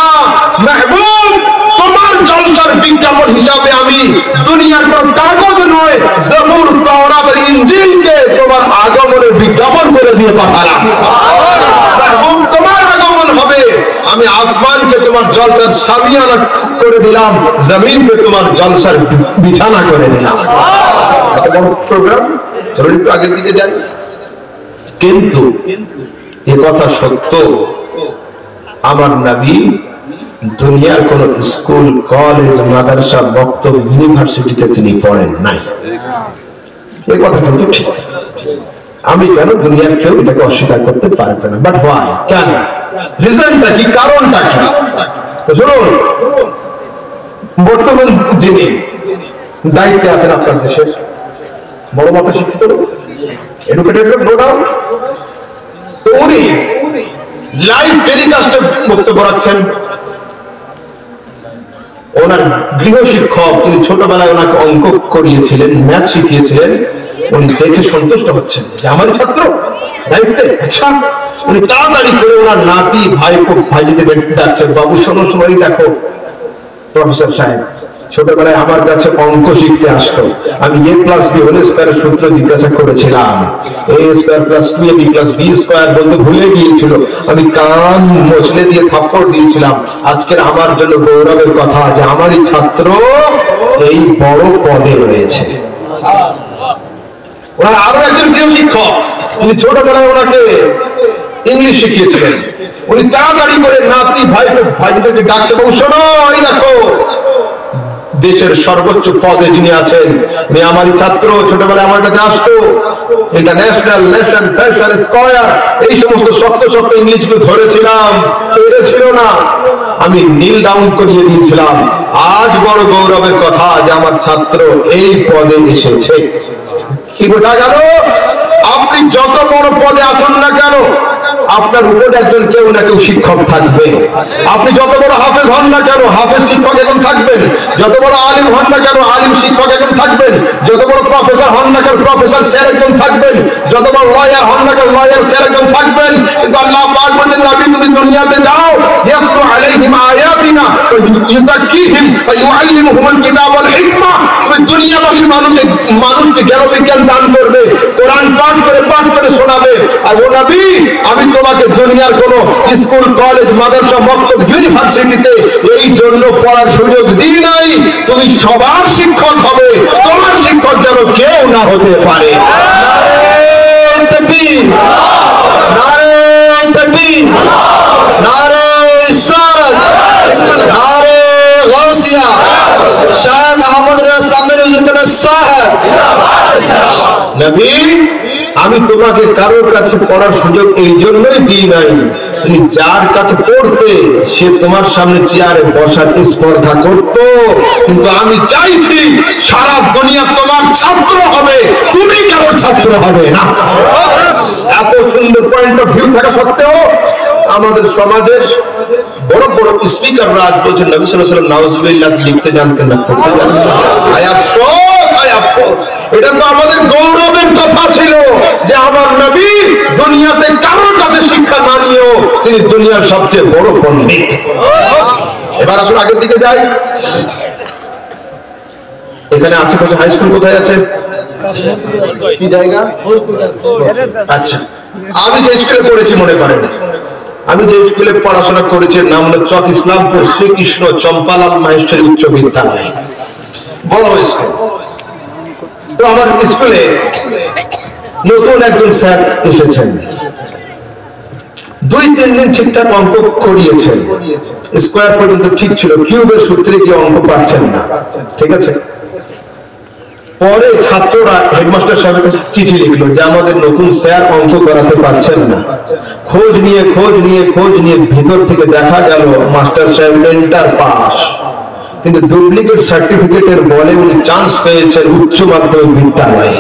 মাহবুব, তোমার জলসার বিজ্ঞাপন হিসাবে আমি দুনিয়ার কোন কাগজ নয়, জবুর, তাওরাত আর ইনজিলকে তোমার আগমনের বিজ্ঞাপন করে দিয়ে পাঠালাম। মাহবুব, তোমার আগমন হবে, আমি আসমানকে তোমার জলসার সামিয়ানা করে দিলাম, জমিনকে তোমার জলসার বিছানা করে দিলাম। এত বড় প্রোগ্রাম, চলো একটু আগের দিকে যাই। কিন্তু এ কথা সত্য, আমার নবী দুনিয়ার কোন স্কুল, কলেজ, মাদ্রাসা, বক্তব্য, ইউনিভার্সিটিতে তিনি পড়েন নাই। এই কথা কিন্তু ঠিক। আমি কেন, দুনিয়ার কেউ এটাকে অস্বীকার করতে পারবে না। বাট হোয়াই, কেন, রিজনটা কি, কারণটা কি? শুনুন, বর্তমান যিনি দায়িত্বে আছেন আপনার দেশের, বড় মাপে শিক্ষিত লোক, এডুকেটেড লোক, নো ডাউট, তো উনি লাইভ টেলিকাস্টে বক্তব্য রাখছেন। ওনার গৃহ শিক্ষক, তিনি ছোটবেলায় ওনাকে অঙ্ক করিয়েছিলেন, ম্যাথ শিখিয়েছিলেন, উনি দেখে সন্তুষ্ট হচ্ছেন যে আমারই ছাত্র দায়িত্বে। আচ্ছা, উনি তাড়াতাড়ি করে ওনার নাতি, ভাইজিদের ডাকছেন, বাবু শোনো শোনো, এই দেখো প্রফেসর সাহেব ছোটবেলায় আমার কাছে অঙ্ক শিখতে আসতো, আমি a + b হোল স্কয়ারের সূত্র জিজ্ঞাসা করেছিলাম, a² + 2ab + b² বলতে ভুলে গিয়েছিল, আমি কান মচলে দিয়ে থাপ্পড় দিয়েছিলাম। আজকের আমার জন্য গৌরবের কথা যে আমারই ছাত্র এই বড় পদে রয়েছে। ওনার আরো একজন গৃহ শিক্ষক, উনি ছোটবেলায় ওনাকে ইংলিশ শিখিয়েছিলেন, উনি তাড়াতাড়ি করে নাতি, ভাইদেরকে ডাকছে, বাবু শোনো, এই দেখো দেশের সর্বোচ্চ পদে যিনি আছেন, আমারই ছাত্র, ছোটবেলায় আমার কাছে আসতো, ইন্টারন্যাশনাল, নেশন, ফ্যাশন, স্কয়ার, এই সমস্ত শক্ত শক্ত ইংলিশ গুলো ধরেছিলাম, পেরেছিল না, আমি নীল ডাউন করিয়ে দিয়েছিলাম। আজ বড় গৌরবের কথা যে আমার ছাত্র এই পদে এসেছে। কি বোঝা গেল? আপনি যত বড় পদে আসুন না কেন, আপনার উপরে একজন কেউ না কেউ শিক্ষক থাকবে। আপনি যত বড় হাফেজ হন না কেন, হাফেজ শিক্ষক এখন থাকবেন। যত বড় আলিম হন না কেন, আলিম শিক্ষক এখন থাকবেন। যত বড় প্রফেসর হন না কেন, প্রফেসর স্যার একজন থাকবেন। যত বড় লয়ার হন না কেন, লয়ার স্যার একজন থাকবেন। কিন্তু আল্লাহ পাক বলেন, নবী তুমি দুনিয়াতে যাও, ইয়াতলু আলাইহিম আয়াতিনা ওয়া ইউযাক্কিহিম ওয়া ইউআল্লিমুহুমুল কিতাব ওয়াল হিকমা। তুমি দুনিয়াবাসী মানুষকে জ্ঞান বিজ্ঞান দান করবে, কোরআন পাঠ করে শোনাবে। আর ও নবী, আমি তোমাকে দুনিয়ার কোন স্কুল, কলেজ, মাদ্রাসা, মক্তব, ইউনিভার্সিটিতে এই জন্য পড়ার সুযোগ দিই নাই, তুমি সবার শিক্ষক হবে, তোমার শিক্ষক যেন কেউ না হতে পারে। নারে তাকবীর, নারে তাকবীর, নারে ইসরাত, নারে গাউসিয়া, শাহ আহমদ রাজা সামনে হুজুর সাহেব। নবী, আমি তোমাকে কারোর কাছে পড়ার সুযোগ এই জন্যই দিই নাই, তুমি যার কাছে পড়তে সে তোমার সামনে চেয়ারে বসার স্পর্ধা করত, কিন্তু আমি চাইছি সারা দুনিয়া তোমার ছাত্র হবে, তুমি কারোর ছাত্র হবে না। এত সুন্দর পয়েন্ট অফ ভিউ থাকা সত্ত্বেও আমাদের সমাজের বড় বড় স্পিকাররা আজ বলছেন নবী সাল্লাল্লাহু আলাইহি ওয়াসাল্লাম নাউজুবিল্লাহ লিখতে জানতেন না, পড়তে জানতেন না। আফসোস, এটা তো আমাদের গৌরবের কথা ছিল যে আমার নবী দুনিয়াতে কারোর কাছে শিক্ষা না নিয়েও তিনি দুনিয়ার সবচেয়ে বড় পণ্ডিত। এবার আসুন আগের দিকে যাই। এখানে আশেপাশে হাই স্কুল কোথায় আছে? কি জায়গা? আচ্ছা, আমি যে স্কুলে পড়েছি, মনে করেন আমি যে স্কুলে পড়াশোনা করেছি, নাম হলো চক ইসলামপুর শ্রীকৃষ্ণ চম্পালাল মাহেশ্বরী উচ্চ বিদ্যালয়, বড় স্কুল। তো আমার স্কুলে নতুন একজন স্যার এসেছেন, 2-3 দিন ঠিকঠাক অঙ্ক করিয়েছেন, স্কয়ার পর্যন্ত ঠিক ছিল, কিউবের সূত্রে কি অঙ্ক পাচ্ছেন না, ঠিক আছে। পরে ছাত্ররা হেডমাস্টার সাহেবের কাছে চিঠি লিখলো যে আমাদের নতুন স্যার অঙ্ক করাতে পারছেন না। খোঁজ নিয়ে ভিতর থেকে দেখা গেল মাস্টার সাহেব এন্টার পাস, কিন্তু ডুপ্লিকেট সার্টিফিকেটের বলে উনি চান্স পেয়েছেন উচ্চ মাধ্যমিক বিদ্যালয়ে।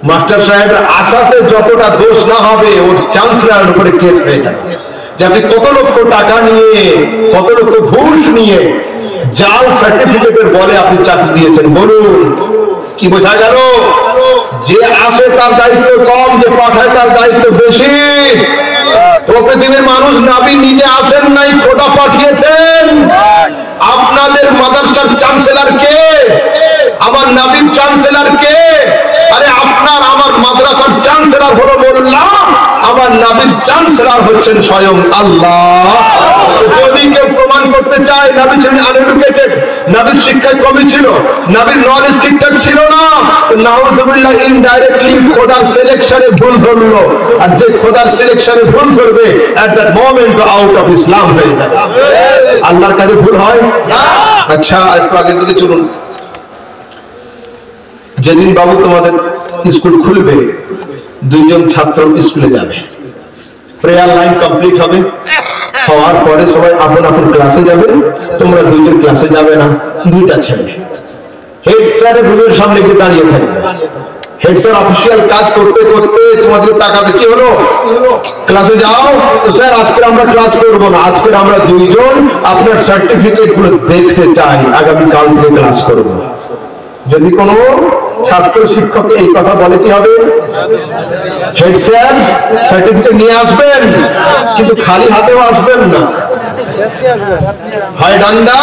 মাস্টার সাহেবের আশাতে যতটা দোষ না হবে, ওর চ্যান্সেলরের উপরে কেস হয়ে যাবে যে আপনি কত লক্ষ টাকা নিয়ে, কত লক্ষ ঘুষ নিয়ে জাল সার্টিফিকেটের বলে আপনি চাকরি দিয়েছেন। বলুন কি বোঝা গেল? যে আসে তার দায়িত্ব কম, যে পাঠায় তার দায়িত্ব বেশি। পৃথিবীর মানুষ নবী নিজে আসেন নাই, খোদা পাঠিয়েছেন। আপনাদের মাদ্রাসার চ্যান্সেলর কে? আমার নবীর চ্যান্সেলর কে? আরে আপনার আমার মাদ্রাসার চ্যান্সেলর হলো মোল্লা, আমার নবীর চ্যান্সেলর হচ্ছেন স্বয়ং আল্লাহ। যদি কেউ প্রমাণ করতে চায় নবী ছিলেন আনএডুকেটেড, নবীর শিক্ষায় কমই ছিল, নবীর নলেজ ঠিকঠাক ছিল না, নাউজুবিল্লাহ ইনডাইরেক্টলি খোদার সিলেকশনে ভুল ধরলো। আর যে খোদার সিলেকশনে ভুল ধরবে at that moment out of Islam হয়ে যাবে। আল্লাহর কাছে ভুল হয় না। আচ্ছা একটু আগের দিকে চলুন। যেদিন বাবু তোমাদের স্কুল খুলবে, দুইজন ছাত্র স্কুলে যাবে, প্রেয়ার লাইন কমপ্লিট হবে, হওয়ার পরে সবাই আপন আপন ক্লাসে যাবে। তোমরা দুইজন ক্লাসে যাবে না, দুইটা ছেলে হেড স্যারের রুমের সামনে গিয়ে দাঁড়িয়ে থাকবে। হেড স্যার অফিসিয়াল কাজ করতে করতে তোমাদের তাকাবে, কি হলো ক্লাসে যাও? তো স্যার আজকে আমরা ক্লাস করব না, আজকে আমরা দুইজন আপনার সার্টিফিকেট গুলো দেখতে চাই, আগামী কাল থেকে ক্লাস করব। যদি কোনো ছাত্র শিক্ষক এই কথা বলে কি হবে? হেড স্যার সার্টিফিকেট নিয়ে আসবেন, কিন্তু খালি হাতেও আসবেন না, হয় ডান্ডা।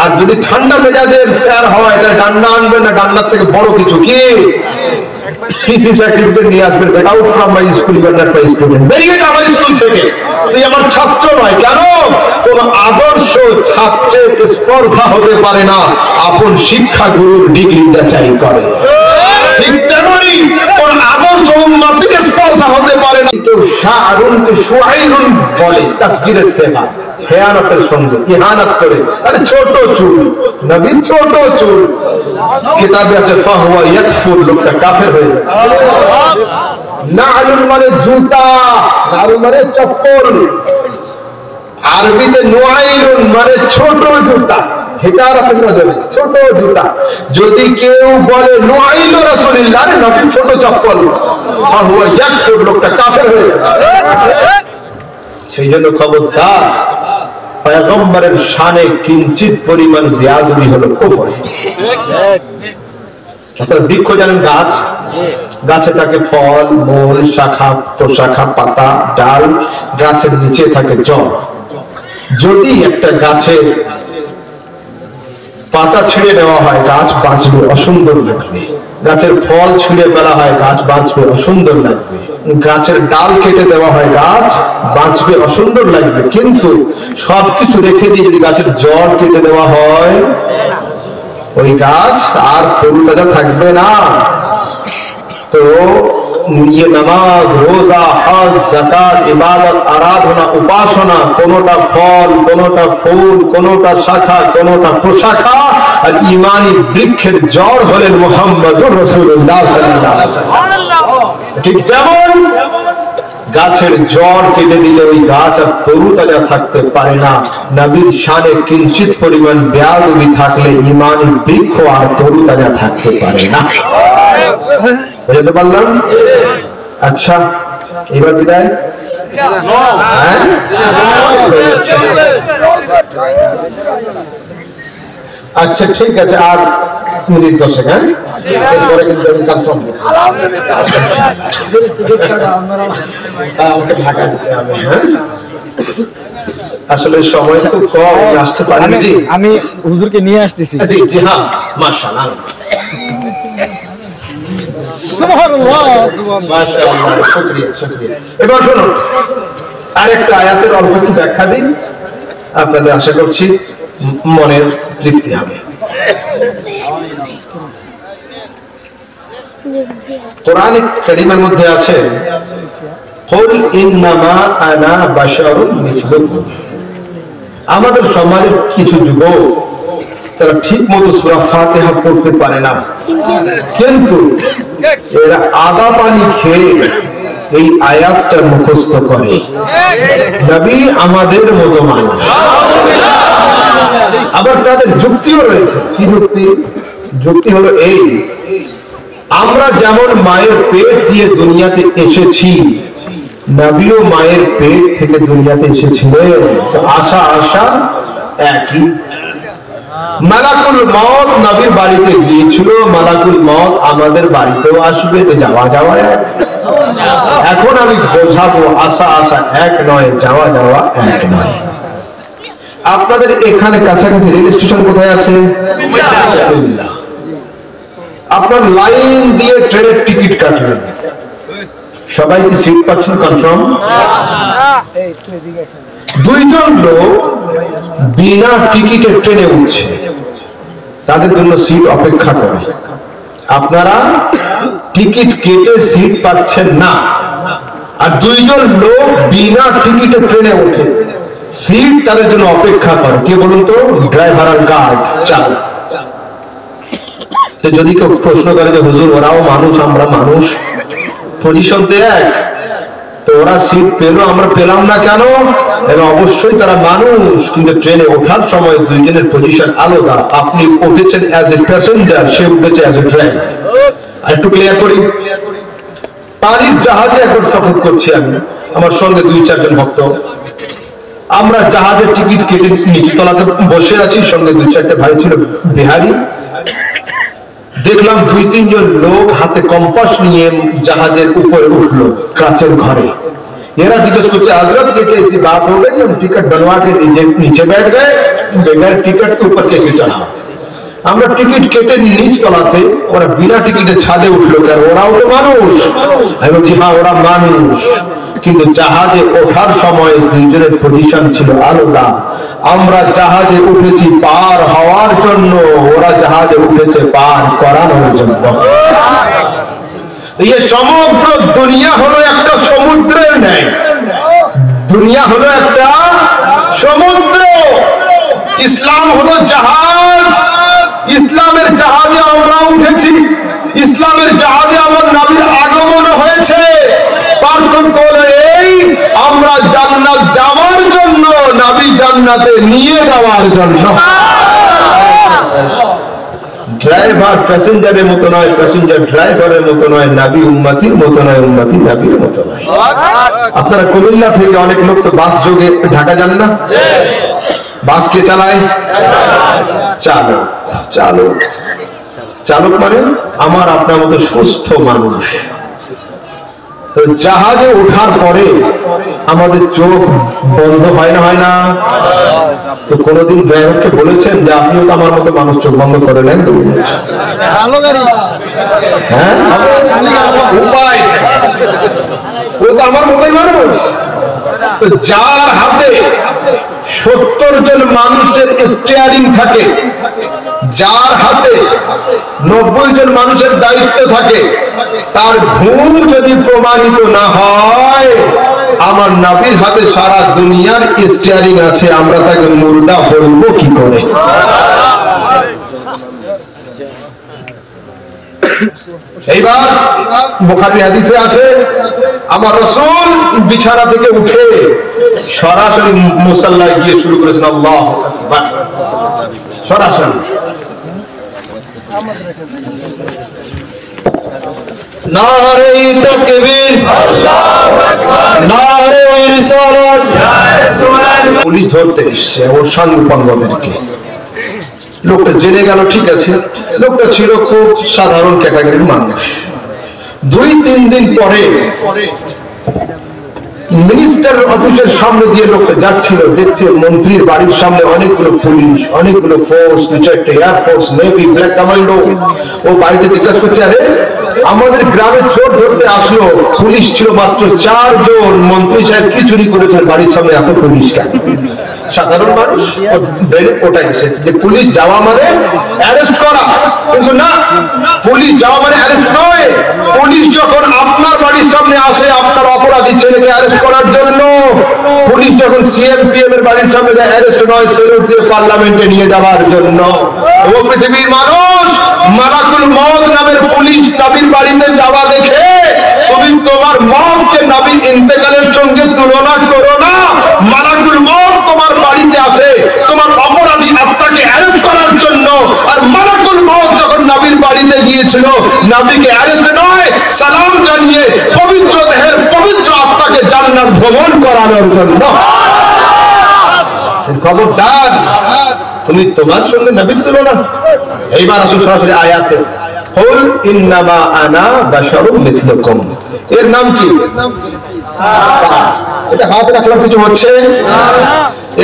আর যদি ঠান্ডা মেজাজের স্যার হয় তাহলে ডান্ডা আনবেন না, ডান্ডার থেকে বড় কিছু কি পিসি সার্টিফিকেট নিয়ে আসবেন। Get out from my school, you are not my student, বেরিয়ে যা আমার স্কুল থেকে, তুই আমার ছাত্র নয়। কেন? কোন আদর্শ ছাত্রের স্পর্ধা হতে পারে না, আপন শিক্ষা গুরুর ডিগ্রি যাচাই করে। ঠিক তেমনি কোন আদর্শ উম্মাহ থেকে স্পর্ধা হতে পারে না। কেউ শাআরুনকে শুআইরুন বলে, তাসগীরের সেবা, খেয়ানতের সঙ্গে ইহানাত করে। আরে ছোট চুল, নবী ছোট চুল, কিতাবে আছে ফাহুয়া ইয়াকফুর, লোকটা কাফের হয়ে যায়। নাআলুন মানে জুতা, নাআলুন মানে চপ্পল, আরবিতে নুআইলুন মানে ছোট জুতা, হিতারাতের নজরে ছোট জুতা। যদি কেউ বলে নুআইলু রাসূলুল্লাহ, নবীর ছোট চপ্পল, ফাহুয়া ইয়াকফুর, লোকটা কাফের হয়ে যায়। সেই জন্য খবরদার, পয়গম্বরের শানে কিঞ্চিত পরিমাণ বেয়াদবি হলো কুফর। আপনারা বৃক্ষ জানেন, গাছ, গাছে থাকে ফল, মূল, শাখা, প্রশাখা, পাতা, ডাল, গাছের নিচে থাকে জল। যদি একটা গাছের পাতা ছিঁড়ে নেওয়া হয়, গাছ বাঁচবে, অসুন্দর লাগবে। গাছের ফল ছিঁড়ে ফেলা হয়, গাছ বাঁচবে, অসুন্দর লাগবে। গাছের ডাল কেটে দেওয়া হয়, গাছ বাঁচবে, অসুন্দর লাগবে। কিন্তু সবকিছু রেখে দিয়ে যদি গাছের জড় কেটে দেওয়া হয়, ওই গাছ আর তরুতাজা থাকবে না। তো নামাজ, রোজা, হজ, যাকাত, ইবাদত, আরাধনা, উপাসনা, কোনটা ফল, কোনটা ফুল, কোনটা শাখা, কোনটা প্রশাখা, আর ঈমানি বৃক্ষের জড় হলেন মুহাম্মদুর রাসূলুল্লাহ সাল্লাল্লাহু আলাইহি ওয়াসাল্লাম। ঠিক যেমন গাছের জড় কেটে দিলে ওই গাছ আর তরুতাজা থাকতে পারে না, নবীর শানে কিঞ্চিত পরিমাণ বেয়াদবি থাকলে ঈমানি বৃক্ষ আর তরুতাজা থাকতে পারে না। বুঝতে পারলাম? আচ্ছা, এবার বিদায়। আচ্ছা ঠিক আছে, আর মিনিট 10। হ্যাঁ, এরপরে কিন্তু আমি কনফার্ম আমাকে ঢাকা দিতে হবে। হ্যাঁ, আসলে সময় খুব কম, আসতে পারিনি। জি, আমি হুজুরকে নিয়ে আসতেছি। জি জি, হ্যাঁ, মাশাআল্লাহ সুবহানাল্লাহ মাশাআল্লাহ, শুকরিয়া শুকরিয়া। এবার শুনুন, আরেকটা আয়াতের অল্প একটু ব্যাখ্যা দিই, আপনাদের আশা করছি মনের তৃপ্তি হবে। কোরআন কারীমের মধ্যে আছে, কুল ইন্নামা আনা বাশারুন মিসলুকুম। আমাদের সমাজের কিছু যুবক তারা ঠিক মতো সূরা ফাতিহা পড়তে পারে না, কিন্তু এরা আদা পানি খেয়ে এই আয়াতটা মুখস্থ করে। নবী আমাদের মতো মানুষ। আবার তাদের যুক্তিও রয়েছে। কি যুক্তি? যুক্তি হলো এই, আমরা যেমন মায়ের পেট দিয়ে দুনিয়াতে এসেছি, নবীও মায়ের পেট থেকে দুনিয়াতে এসেছিলেন, তো আশা একই। মালাকুল মউত নবীর বাড়িতে গিয়েছিল, মালাকুল মউত আমাদের বাড়িতেও আসবে, তো যাওয়া এক। এখন আমি বোঝাবো আশা এক নয়, যাওয়া এক নয়। আপনাদের এখানে কাছাকাছি রেল স্টেশন কোথায় আছে? আপনার লাইন দিয়ে ট্রেনের টিকিট কাটবেন, সবাই কি সিট পাচ্ছেন কনফার্ম? দুইজন লোক বিনা টিকিটে ট্রেনে উঠছে, তাদের জন্য সিট অপেক্ষা করে। আপনারা টিকিট কেটে সিট পাচ্ছেন না, আর দুইজন লোক বিনা টিকিটে ট্রেনে ওঠে, সিট তাদের জন্য অপেক্ষা করে। কে বলুন তো? ড্রাইভার আর গার্ড, চালক। তো যদি কেউ প্রশ্ন করে যে হুজুর ওরাও মানুষ, আমরা মানুষ, পজিশন তো এক, তো ওরা সিট পেল আমরা পেলাম না কেন? এবং অবশ্যই তারা মানুষ, কিন্তু ট্রেনে ওঠার সময় দুইজনের পজিশন আলাদা। আপনি উঠেছেন অ্যাজ এ প্যাসেঞ্জার, সে উঠেছে অ্যাজ এ ড্রাইভার। আর একটু ক্লিয়ার করি, পানির জাহাজে একবার সফর করছি আমি, আমার সঙ্গে 2-4 জন ভক্ত। আমরা জাহাজের টিকিট কেটে নিচু তলাতে বসে আছি, সঙ্গে 2-4টে ভাই ছিল বিহারি। দেখলাম 2-3 জন লোক হাতে কম্পাস নিয়ে জাহাজের উপরে উঠলো, কাঁচের ঘরে। এরা জিজ্ঞেস করছে हजरत ये कैसी बात हो गई, हम टिकट बनवा के नीचे बैठ गए, बगैर टिकट के ऊपर कैसे चढ़ा? আমরা টিকিট কেটে নিচ তলাতে, ওরা বিনা টিকিটে ছাদে উঠলো কেন? ওরাও তো মানুষ। আমি বলছি হ্যাঁ ওরা মানুষ, কিন্তু জাহাজে ওঠার সময় দুইজনের পজিশন ছিল আলাদা। আমরা জাহাজে উঠেছি পার হওয়ার জন্য, ওরা জাহাজে উঠেছে পার করানোর জন্য। এই সমগ্র দুনিয়া হলো একটা সমুদ্রের ন্যায়, দুনিয়া হলো একটা সমুদ্র। ইসলাম হলো জাহাজ, ইসলামের জাহাজে আমরা উঠেছি, ইসলামের জাহাজে আমার নবীর আগমন হয়েছে। পার্থক্য হলো এই, আমরা জান্নাত যাওয়ার জন্য, নবী জান্নাতে নিয়ে যাওয়ার জন্য। ড্রাইভার প্যাসেঞ্জারের মতো নয়, প্যাসেঞ্জার ড্রাইভারের মতো নয়, নবী উম্মতির মতো নয়, উম্মতি নবীর মতো নয়। আপনারা কুমিল্লা থেকে অনেক লোক তো বাস যোগে ঢাকা যান না? বাস কে চালায়? চালক। চালক চালক মানে আমার আপনার মতো সুস্থ মানুষ। তো জাহাজে ওঠার পরে আমাদের চোখ বন্ধ হয় না? তো কোনদিন ড্রাইভারকে বলেছেন যে আপনিও তো আমার মতো মানুষ, চোখ বন্ধ করে নেন 2 মিনিট? হ্যাঁ, উপায় ও তো আমার মতোই মানুষ। তো যার হাতে 70 জন মানুষের স্টিয়ারিং থাকে, যার হাতে 90 জন মানুষের দায়িত্ব থাকে, তার ঘুম যদি প্রমাণিত না হয়, আমার নবীর হাতে সারা দুনিয়ার স্টিয়ারিং আছে, আমরা তাকে মুর্দা বলবো কি করে? এইবার বুখারী হাদিসে আছে, আমার রাসূল বিছানা থেকে উঠে সরাসরি মুসাল্লায় গিয়ে শুরু করেছেন আল্লাহু আকবার, সরাসরি। নারে তাকবীর, নারে রিসালাত। পুলিশ ধরতে এসেছে ওর সঙ্গীপঙ্গদেরকে। লোকটা জেনে গেল, ঠিক আছে, লোকটা ছিল খুব সাধারণ ক্যাটাগরির মানুষ। 2-3 দিন পরে মিনিস্টার অফিসের সামনে দিয়ে লোকটা যাচ্ছিল, দেখছে মন্ত্রীর বাড়ির সামনে অনেকগুলো পুলিশ, অনেকগুলো ফোর্স, 2-4টে এয়ারফোর্স, নেভি, ব্ল্যাক কমান্ডো। ও বাড়িতে জিজ্ঞাসা করছে, আরে আমাদের গ্রামে চোর ধরতে আসলো, পুলিশ ছিল মাত্র 4 জন, মন্ত্রী সাহেব কি চুরি করেছেন, বাড়ির সামনে এত পুলিশ কেন? সাধারণ মানুষ ওটাই এসেছে যে পুলিশ যাওয়া মানে অ্যারেস্ট করা, কিন্তু না, পুলিশ যাওয়া মানে অ্যারেস্ট নয়। পুলিশ যখন আপনার বাড়ির সামনে আসে আপনার অপরাধী ছেলেকে অ্যারেস্ট করার জন্য, পুলিশ যখন সিএমপিএম এর বাড়ির সামনে অ্যারেস্ট নয় সেলুট দিয়ে পার্লামেন্টে নিয়ে যাওয়ার জন্য। ও পৃথিবীর মানুষ, মালাকুল মউত নামের পুলিশ নবীর বাড়িতে যাওয়া দেখে তুমি তোমার মওতকে নবীর ইন্তেকালের সঙ্গে তুলনা করো না। মালাকুল মউত তোমার বাড়িতে আসে তোমার অপরাধী আত্মাকে অ্যারেস্ট করার জন্য, আর মালাকুল মউত যখন নবীর বাড়িতে গিয়েছিল নবীকে অ্যারেস্ট নয় সালাম জানিয়ে পবিত্র দেহের পবিত্র আত্মাকে জান্নাত ভ্রমণ করানোর জন্য। খবরদার তুমি তোমার সঙ্গে নবীর তুলনা। এইবার আসুন সরাসরি আয়াতে, কুল ইন্নামা আনা বাশারুম মিসলুকুম। এর নাম কি? এটা হাতে রাখলাম, কিছু হচ্ছে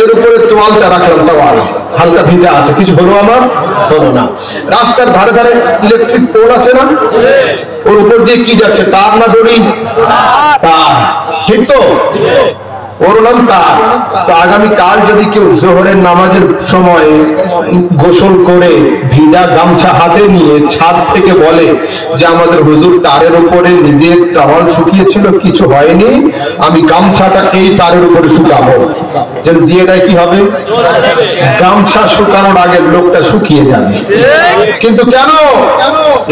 এর উপরে তোয়ালটা রাখলাম, তোয়াল হালকা ভিজা আছে, কিছু হলো আমার? হলো না। রাস্তার ধারে ধারে ইলেকট্রিক পোল আছে না, ওর উপর দিয়ে কি যাচ্ছে? তার না দড়ি? তার, ঠিক তো? ওর নাম তার। তো আগামীকাল যদি কেউ জোহরের নামাজের সময় গোসল করে ভিজা গামছা হাতে নিয়ে ছাদ থেকে বলে যে আমাদের হুজুর তারের উপরে নিজের টাওয়াল শুকিয়েছিল, কিছু হয়নি, আমি গামছাটা এই তারের উপরে শুকাবো, যদি দিয়ে দেয় কি হবে? গামছা শুকানোর আগে লোকটা শুকিয়ে যাবে। কিন্তু কেন?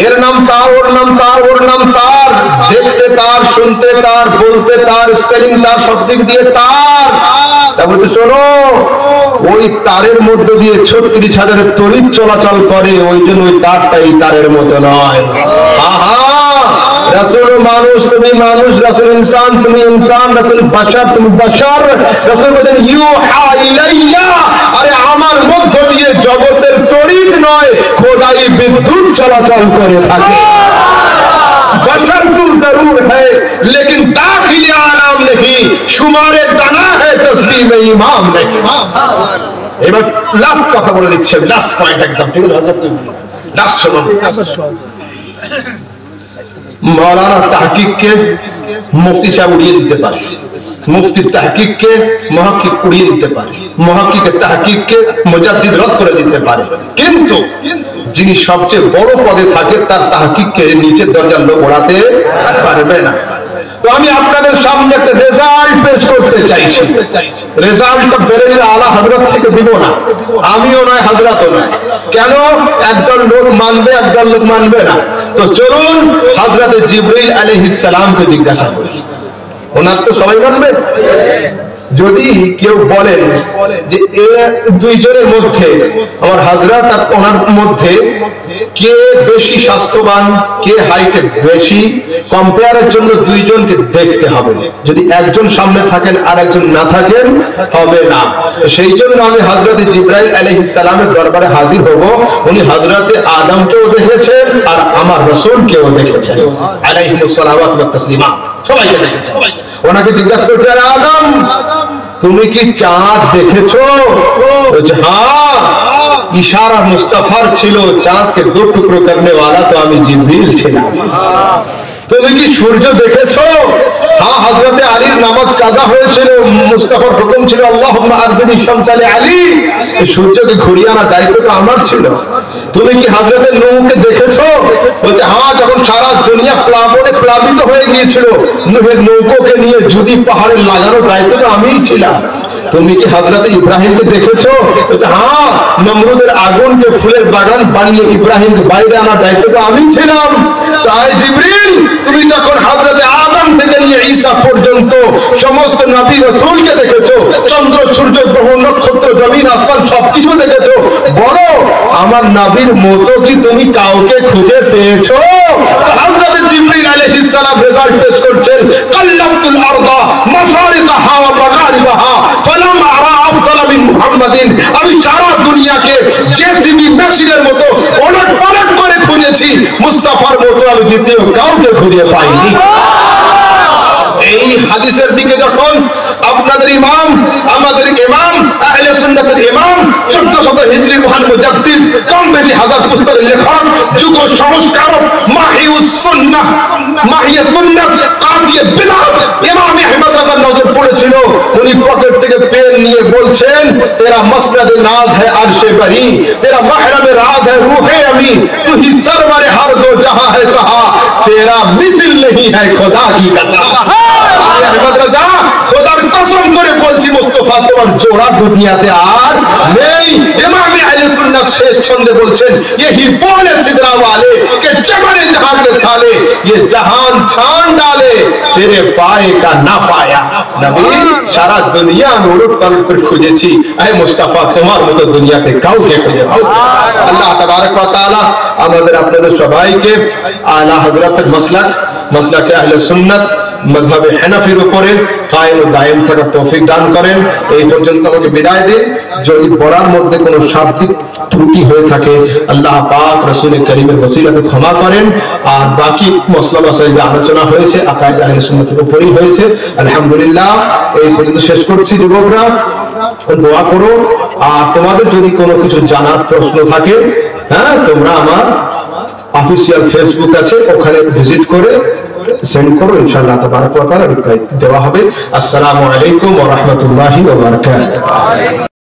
এর নাম তার, ওর নাম তার, ওর নাম তার, দেখতে তার, শুনতে তার, বলতে তার, স্পেলিং তার, সব দিক দিয়ে তার। তা বলছে শোনো, ওই তারের মধ্য দিয়ে 36,000 তড়িৎ চলাচল করে, ওই জন্য ওই তারটা এই তারের মতো নয়। আহা, রাসূল মানুষ, তুমি মানুষ, রাসূল ইনসান, তুমি ইনসান, রাসূল বাশার, তুমি বাশার। রাসূল বলেন ইউহা ইলাইয়া, আরে আমার মধ্য দিয়ে জগতের তড়িৎ নয় খোদাই বিদ্যুৎ চলাচল করে থাকে। बशर तो जरूर है लेकिन दाखिल आलाम नहीं, शुमारे दाना है तस्लीम इमाम नहीं। এবার লাস্ট কথা বলে দিচ্ছি, লাস্ট পয়েন্ট একদম, ঠিক আছে? লাস্ট শুনুন। मौलाना तहकीक के मुफ्ती साहब उड़िए दिते पारे, मुफ्ती तहकीक के मुहक्किक उड़िए दिते पारे, मुहक्किक तहकीक के मुजद्दिद रद्द করে দিতে পারে, কিন্তু যিনি সবচেয়ে বড় পদে থাকে তার তাহকিকের নিচের দরজার লোক ওড়াতে পারবে না। তো আমি আপনাদের সামনে একটা রেজাল্ট পেশ করতে চাইছি। রেজাল্টটা বেরেলি আলা হযরত থেকে দিব না, আমিও নয় হযরতও নয়। কেন? একদল লোক মানবে, একদল লোক মানবে না। তো চলুন হযরত জিবরাইল আলাইহিস সালামকে জিজ্ঞাসা করি, ওনার তো সবাই মানবে। যদি কেউ বলেন যে এই দুইজনের মধ্যে আমার হযরত আর ওনার মধ্যে কে বেশি স্বাস্থ্যবান, কে হাইটে বেশি, কম্পেয়ারের জন্য দুইজনকে দেখতে হবে। যদি একজন সামনে থাকেন আর একজন না থাকেন হবে না। সেই জন্য আমি হযরত জিবরাইল আলাইহিস সালামের দরবারে হাজির হব। উনি হযরত আদমকেও দেখেছেন আর আমার রাসূলকেও দেখেছেন আলাইহিস সালাওয়াত ওয়া তাসলিমা, সবাইকে দেখেছেন। ওনাকে জিজ্ঞাসা করছে, আদম তুমি কি চাঁদ দেখেছো? বলছে হ্যাঁ, ইশারা মুস্তাফার ছিল, চাঁদকে দু টুকরো করনে वाला তো আমি জিবরিল ছিলাম। তুমি কি সূর্য দেখেছো? হ্যাঁ, হযরত আলীর নামাজ কাজা হয়েছিল, মুস্তাফার হুকুম ছিল আল্লাহুম্মা আরদিনি শামসালে আলী, সূর্যকে ঘুরিয়ে আনার দায়িত্বটা আমার ছিল। তুমি কি হযরত নূহকে দেখেছো? বলছে হ্যাঁ, যখন সারা দুনিয়া প্লাবনে প্লাবিত হয়ে গিয়েছিল, নূহের নৌকাকে নিয়ে যদি পাহাড়ে লাগানোর দায়িত্বটা আমিই ছিলাম। তুমি কি হযরত ইব্রাহিমকে দেখেছো? বলছে হ্যাঁ, নমরুদের আগুনকে ফুলের বাগান বানিয়ে ইব্রাহিমকে বাইরে আনার দায়িত্বটা আমি ছিলাম। তাই জিবরিল, তুমি যখন হযরত আদম থেকে নিয়ে ঈসা পর্যন্ত সমস্ত নবী রাসূলকে দেখেছো, চন্দ্র সূর্য গ্রহ নক্ষত্র জমিন আসমান সবকিছু দেখেছো, বলো আমার নবীর মতো কি তুমি কাউকে খুঁজে পেয়েছো? হযরত জিবরিল আলাইহিস সালাম রেজাল্ট পেশ করছেন, কাল্লাতুল আরদা মাশারিকাহা ওয়া মাগারিবাহা ফালাম আরা আফদালা মিন মুহাম্মাদিন। আমি সারা দুনিয়াকে জেসিবি মেশিনের মতো ওলট পালট করে খুঁজেছি, মুস্তাফার মতো আমি দ্বিতীয় কাউকে খুঁজে পাইনি। এই হাদিসের দিকে যখন আপনাদের ইমাম, আমাদের ইমাম, আহলে সুন্নাতের ইমাম, 1400 হিজরি মহান মুজাদ্দিদ, কম বেশি 1000 পুস্তকের লেখক, যুগ সংস্কারক, মাহিউস সুন্নাহ, মাহিয়া সুন্নাহ, কাদিয়ে বিদআত ইমাম আহমদ রাজা নজর পড়েছিল। উনি পকেট থেকে পেন নিয়ে বলছেন, তেরা মসনদ নাজ है अर्श बरी, तेरा महरम राज है रूह अमी, तू ही सरवर हर दो जहां है सहा, तेरा मिसल नहीं है खुदा की कसम। अहमद रजा खुदार কসম করে বলছি মুস্তাফা তোমার জোড়া দুনিয়াতে আর নেই। ইমাম আহলে সুন্নাত শেষ ছন্দে বলছেন यही बोले सिदरा वाले कि जमाने जहां के थाले ये जहान छान डाले तेरे पाए का ना पाया। नबी সারা দুনিয়া নুরুত পর খুঁজেছি, এ মুস্তাফা তোমার মতো দুনিয়াতে কাউকে খুঁজে পাও। আল্লাহ তাবারক ওয়া তাআলা আমাদের আপনাদের সবাইকে আলা হযরতের মাসলাকে আহলে সুন্নাত মাযহাবে হানাফির উপরে কায়েম ও দায়েম থাকার তৌফিক দান করেন। এই পর্যন্ত আমাকে বিদায় দিন। যদি পড়ার মধ্যে কোনো শাব্দিক ত্রুটি হয়ে থাকে আল্লাহ পাক রাসূল করিমের ওসিলাতে ক্ষমা করেন। আর বাকি মসলা মাসাইল যে আলোচনা হয়েছে আকায়েদ আহলে সুন্নাতের উপরেই হয়েছে। আলহামদুলিল্লাহ এই পর্যন্ত শেষ করছি। যুবকরা দোয়া করো, আর তোমাদের যদি কোনো কিছু জানার প্রশ্ন থাকে, হ্যাঁ, তোমরা আমার অফিসিয়াল ফেসবুক আছে, ওখানে ভিজিট করে সেন্ড করো, ইনশাআল্লাহ তাবারক ওয়া তাআলা রিপ্লাই দেওয়া হবে। আসসালামু আলাইকুম ওয়া রাহমাতুল্লাহি ওয়া বারাকাতুহু।